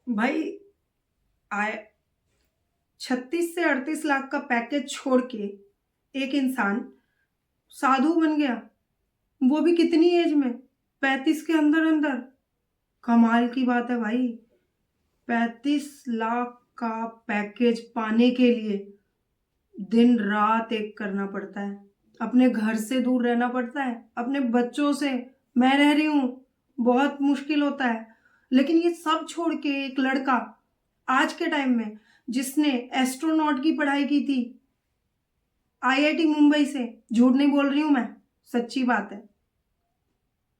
भाई आय 36 से 38 लाख का पैकेज छोड़ के एक इंसान साधु बन गया, वो भी कितनी एज में, 35 के अंदर अंदर। कमाल की बात है भाई। 35 लाख का पैकेज पाने के लिए दिन रात एक करना पड़ता है, अपने घर से दूर रहना पड़ता है, अपने बच्चों से। मैं रह रही हूं, बहुत मुश्किल होता है। लेकिन ये सब छोड़ के एक लड़का आज के टाइम में, जिसने एस्ट्रोनॉट की पढ़ाई की थी आईआईटी मुंबई से, झूठ नहीं बोल रही हूं मैं, सच्ची बात है।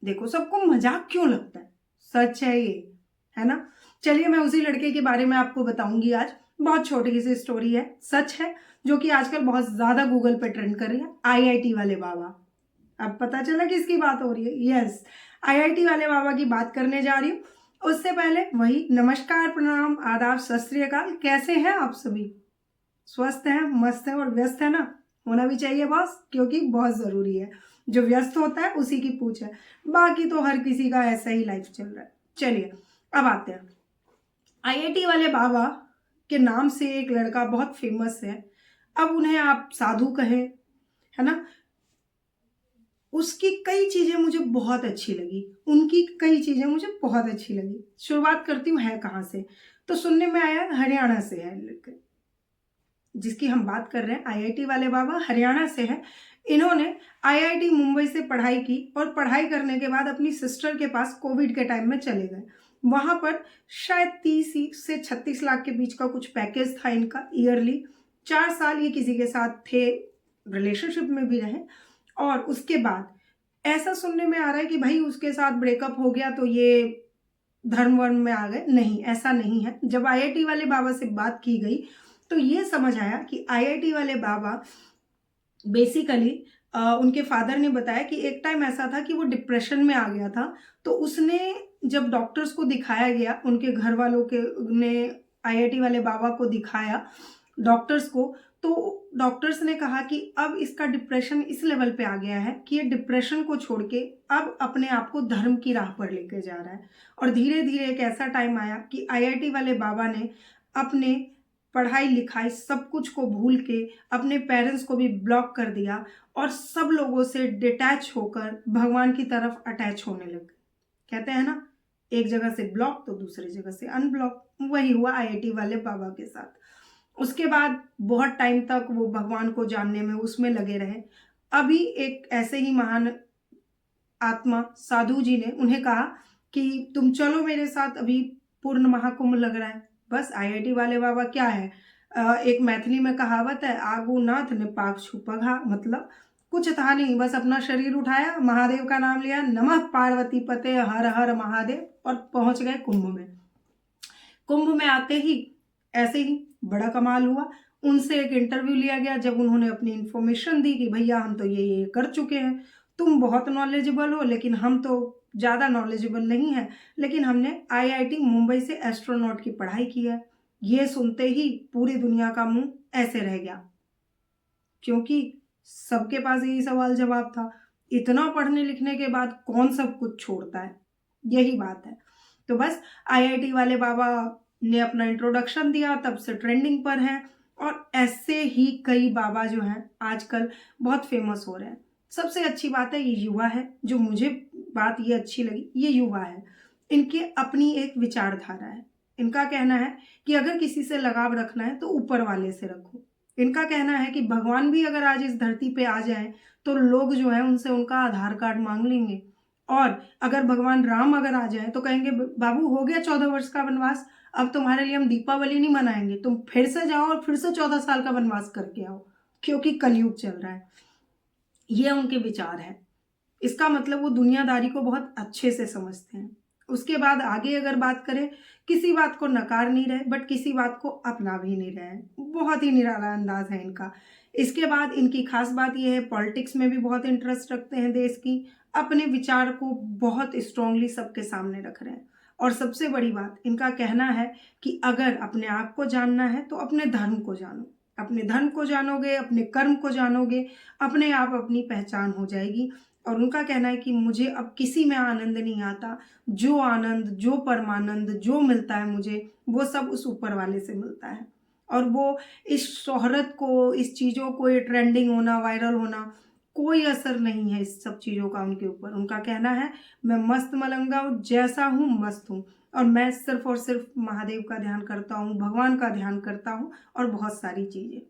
देखो सबको मजाक क्यों लगता है, सच है ये, है ना। चलिए मैं उसी लड़के के बारे में आपको बताऊंगी आज। बहुत छोटी सी स्टोरी है, सच है, जो कि आजकल बहुत ज्यादा गूगल पे ट्रेंड कर रही है। आईआईटी वाले बाबा। अब पता चला किसकी बात हो रही है। यस, आईआईटी वाले बाबा की बात करने जा रही हूँ। उससे पहले वही नमस्कार, प्रणाम, आदाब, सत श्री अकाल। कैसे हैं आप सभी? स्वस्थ हैं, मस्त है और व्यस्त है ना। होना भी चाहिए बॉस, क्योंकि बहुत जरूरी है। जो व्यस्त होता है उसी की पूछ है, बाकी तो हर किसी का ऐसा ही लाइफ चल रहा है। चलिए अब आते हैं आईआईटी वाले बाबा के नाम से एक लड़का बहुत फेमस है। अब उन्हें आप साधु कहें, है ना। उसकी कई चीजें मुझे बहुत अच्छी लगी, उनकी कई चीजें मुझे बहुत अच्छी लगी। शुरुआत करती हूँ है कहाँ से। तो सुनने में आया हरियाणा से है लड़के जिसकी हम बात कर रहे हैं। आईआईटी वाले बाबा हरियाणा से हैं। इन्होंने आईआईटी मुंबई से पढ़ाई की और पढ़ाई करने के बाद अपनी सिस्टर के पास कोविड के टाइम में चले गए। वहां पर शायद 30 से 36 लाख के बीच का कुछ पैकेज था इनका ईयरली। 4 साल ये किसी के साथ थे, रिलेशनशिप में भी रहे। और उसके बाद ऐसा सुनने में आ रहा है कि भाई उसके साथ ब्रेकअप हो गया तो ये धर्म वर्म में आ गए। नहीं, ऐसा नहीं है। जब आईआईटी वाले बाबा से बात की गई तो ये समझ आया कि आईआईटी वाले बाबा बेसिकली उनके फादर ने बताया कि एक टाइम ऐसा था कि वो डिप्रेशन में आ गया था। तो उसने जब डॉक्टर्स को दिखाया गया, उनके घर वालों के ने आईआईटी वाले बाबा को दिखाया डॉक्टर्स को, तो डॉक्टर्स ने कहा कि अब इसका डिप्रेशन इस लेवल पे आ गया है कि ये डिप्रेशन को छोड़ के अब अपने आप को धर्म की राह पर लेके जा रहा है। और धीरे धीरे एक ऐसा टाइम आया कि आईआईटी वाले बाबा ने अपने पढ़ाई लिखाई सब कुछ को भूल के अपने पेरेंट्स को भी ब्लॉक कर दिया और सब लोगों से डिटैच होकर भगवान की तरफ अटैच होने लगे। कहते हैं ना, एक जगह से ब्लॉक तो दूसरी जगह से अनब्लॉक। वही हुआ आईआईटी वाले बाबा के साथ। उसके बाद बहुत टाइम तक वो भगवान को जानने में उसमें लगे रहे। अभी एक ऐसे ही महान आत्मा साधु जी ने उन्हें कहा कि तुम चलो मेरे साथ, अभी पूर्ण महाकुंभ लग रहा है। बस आईआईटी वाले बाबा क्या है, एक मैथिली में कहावत है, आगू नाथ ने पाक छुपगा। मतलब कुछ था नहीं, बस अपना शरीर उठाया, महादेव का नाम लिया, नमः पार्वती पते हर हर महादेव, और पहुंच गए कुंभ में। कुंभ में आते ही ऐसे ही बड़ा कमाल हुआ। उनसे एक इंटरव्यू लिया गया जब उन्होंने अपनी इंफॉर्मेशन दी कि भैया हम तो ये कर चुके हैं, तुम बहुत नॉलेजेबल हो लेकिन हम तो ज़्यादा नॉलेजेबल नहीं है, लेकिन हमने आईआईटी मुंबई से एस्ट्रोनॉट की पढ़ाई की है। ये सुनते ही पूरी दुनिया का मुंह ऐसे रह गया, क्योंकि सबके पास यही सवाल जवाब था, इतना पढ़ने लिखने के बाद कौन सब कुछ छोड़ता है। यही बात है। तो बस आईआईटी वाले बाबा ने अपना इंट्रोडक्शन दिया, तब से ट्रेंडिंग पर हैं। और ऐसे ही कई बाबा जो हैं आजकल बहुत फेमस हो रहे हैं। सबसे अच्छी बात है ये युवा है, जो मुझे बात ये अच्छी लगी, ये युवा है। इनके अपनी एक विचारधारा है। इनका कहना है कि अगर किसी से लगाव रखना है तो ऊपर वाले से रखो। इनका कहना है कि भगवान भी अगर आज इस धरती पे आ जाएं तो लोग जो है उनसे उनका आधार कार्ड मांग लेंगे। और अगर भगवान राम अगर आ जाए तो कहेंगे बाबू हो गया 14 वर्ष का वनवास, अब तुम्हारे लिए हम दीपावली नहीं मनाएंगे, तुम फिर से जाओ और फिर से 14 साल का वनवास करके आओ, क्योंकि कलयुग चल रहा है। ये उनके विचार है। इसका मतलब वो दुनियादारी को बहुत अच्छे से समझते हैं। उसके बाद आगे अगर बात करें, किसी बात को नकार नहीं रहे बट किसी बात को अपना भी नहीं रहे। बहुत ही निराला अंदाज है इनका। इसके बाद इनकी खास बात यह है, पॉलिटिक्स में भी बहुत इंटरेस्ट रखते हैं देश की। अपने विचार को बहुत स्ट्रांगली सबके सामने रख रहे हैं। और सबसे बड़ी बात इनका कहना है कि अगर अपने आप को जानना है तो अपने धर्म को जानो। अपने धर्म को जानोगे, अपने कर्म को जानोगे, अपने आप अपनी पहचान हो जाएगी। और उनका कहना है कि मुझे अब किसी में आनंद नहीं आता, जो आनंद, जो परमानंद जो मिलता है मुझे, वो सब उस ऊपर वाले से मिलता है। और वो इस शोहरत को, इस चीज़ों को, ये ट्रेंडिंग होना, वायरल होना, कोई असर नहीं है इस सब चीज़ों का उनके ऊपर। उनका कहना है मैं मस्त मलंगा हूँ, जैसा हूँ मस्त हूँ, और मैं सिर्फ और सिर्फ महादेव का ध्यान करता हूँ, भगवान का ध्यान करता हूँ, और बहुत सारी चीज़ें।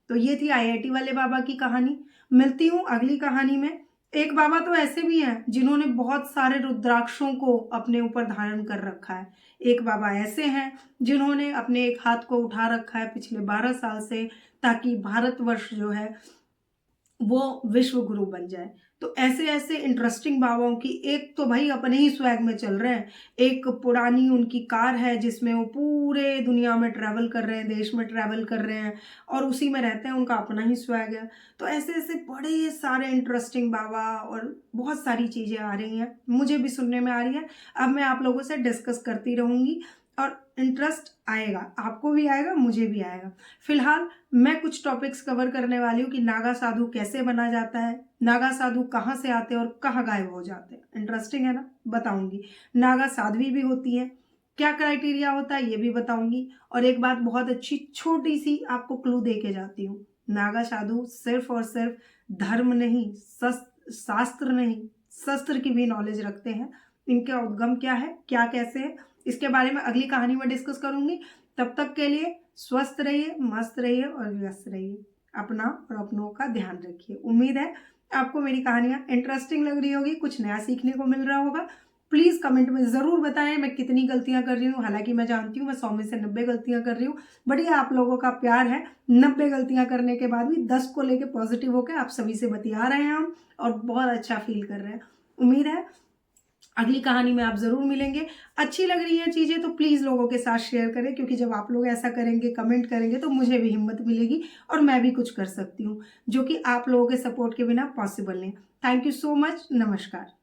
तो ये थी आईआईटी वाले बाबा की कहानी। मिलती हूँ अगली कहानी में। एक बाबा तो ऐसे भी हैं जिन्होंने बहुत सारे रुद्राक्षों को अपने ऊपर धारण कर रखा है। एक बाबा ऐसे हैं जिन्होंने अपने एक हाथ को उठा रखा है पिछले 12 साल से, ताकि भारतवर्ष जो है वो विश्व गुरु बन जाए। तो ऐसे ऐसे इंटरेस्टिंग बाबाओं की, एक तो भाई अपने ही स्वैग में चल रहे हैं, एक पुरानी उनकी कार है जिसमें वो पूरे दुनिया में ट्रैवल कर रहे हैं, देश में ट्रैवल कर रहे हैं, और उसी में रहते हैं, उनका अपना ही स्वैग है। तो ऐसे ऐसे बड़े सारे इंटरेस्टिंग बाबा और बहुत सारी चीज़ें आ रही हैं, मुझे भी सुनने में आ रही है। अब मैं आप लोगों से डिस्कस करती रहूँगी, और इंटरेस्ट आएगा, आपको भी आएगा, मुझे भी आएगा। फिलहाल मैं कुछ टॉपिक्स कवर करने वाली हूँ कि नागा साधु कैसे बना जाता है, नागा साधु कहाँ से आते हैं और कहाँ गायब हो जाते हैं। इंटरेस्टिंग है ना, बताऊंगी। नागा साध्वी भी होती है, क्या क्राइटेरिया होता है ये भी बताऊंगी। और एक बात बहुत अच्छी छोटी सी आपको क्लू दे के जाती हूँ, नागा साधु सिर्फ और सिर्फ धर्म नहीं, शास्त्र नहीं, शस्त्र की भी नॉलेज रखते हैं। इनका उद्गम क्या है, क्या कैसे है, इसके बारे में अगली कहानी में डिस्कस करूंगी। तब तक के लिए स्वस्थ रहिए, मस्त रहिए और व्यस्त रहिए। अपना और अपनों का ध्यान रखिए। उम्मीद है आपको मेरी कहानियां इंटरेस्टिंग लग रही होगी, कुछ नया सीखने को मिल रहा होगा। प्लीज़ कमेंट में ज़रूर बताएं मैं कितनी गलतियां कर रही हूँ। हालांकि मैं जानती हूँ मैं 100 में से 90 गलतियां कर रही हूँ, बट ये आप लोगों का प्यार है। 90 गलतियां करने के बाद भी 10 को लेके पॉजिटिव होकर आप सभी से बतिया रहे हैं हम, और बहुत अच्छा फील कर रहे हैं। उम्मीद है अगली कहानी में आप जरूर मिलेंगे। अच्छी लग रही हैं चीजें तो प्लीज लोगों के साथ शेयर करें, क्योंकि जब आप लोग ऐसा करेंगे, कमेंट करेंगे, तो मुझे भी हिम्मत मिलेगी और मैं भी कुछ कर सकती हूँ, जो कि आप लोगों के सपोर्ट के बिना पॉसिबल नहीं। Thank you so much. नमस्कार।